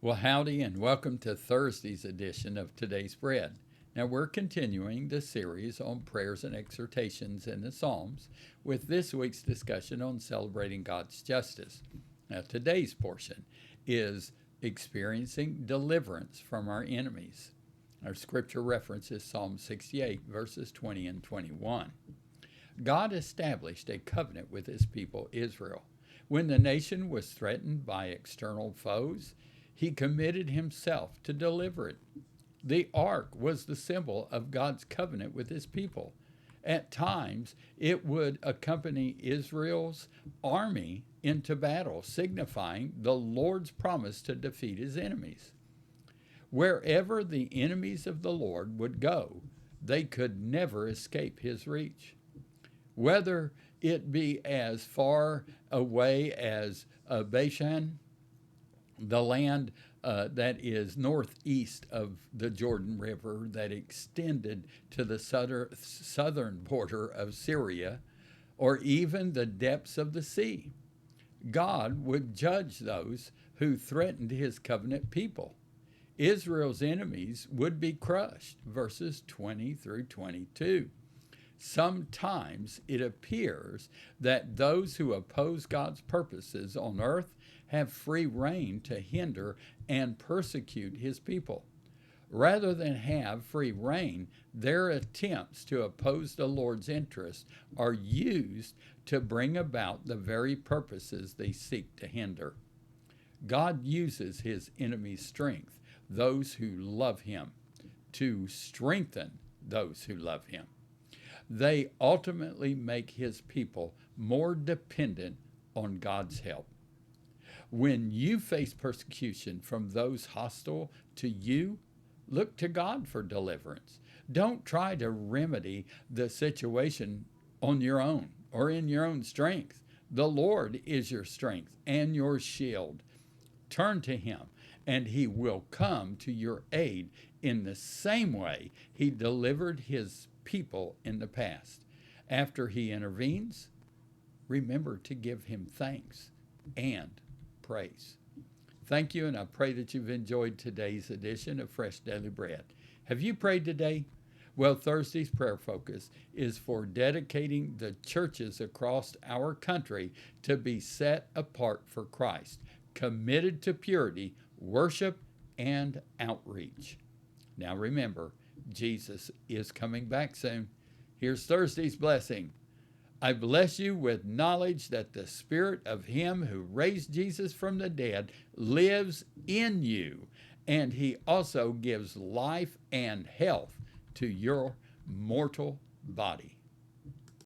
Well, howdy, and welcome to Thursday's edition of Today's Bread. Now, we're continuing the series on prayers and exhortations in the Psalms with this week's discussion on celebrating God's justice. Now, today's portion is experiencing deliverance from our enemies. Our scripture reference is Psalm 68, verses 20 and 21. God established a covenant with his people Israel. When the nation was threatened by external foes, he committed himself to deliver it. The ark was the symbol of God's covenant with his people. At times, it would accompany Israel's army into battle, signifying the Lord's promise to defeat his enemies. Wherever the enemies of the Lord would go, they could never escape his reach. Whether it be as far away as Bashan, the land that is northeast of the Jordan River that extended to the southern border of Syria, or even the depths of the sea. God would judge those who threatened his covenant people. Israel's enemies would be crushed, verses 20 through 22. Sometimes it appears that those who oppose God's purposes on earth have free rein to hinder and persecute his people. Rather than have free rein, their attempts to oppose the Lord's interests are used to bring about the very purposes they seek to hinder. God uses his enemies' strength, those who love him, to strengthen those who love him. They ultimately make his people more dependent on God's help. When you face persecution from those hostile to you, look to God for deliverance. Don't try to remedy the situation on your own or in your own strength. The Lord is your strength and your shield. Turn to him, and he will come to your aid in the same way he delivered his people in the past. After he intervenes, remember to give him thanks and praise. Thank you, and I pray that you've enjoyed today's edition of Fresh Daily Bread. Have you prayed today? Well, Thursday's prayer focus is for dedicating the churches across our country to be set apart for Christ, committed to purity, worship, and outreach. Now remember, Jesus is coming back soon. Here's Thursday's blessing. I bless you with knowledge that the Spirit of him who raised Jesus from the dead lives in you, and he also gives life and health to your mortal body.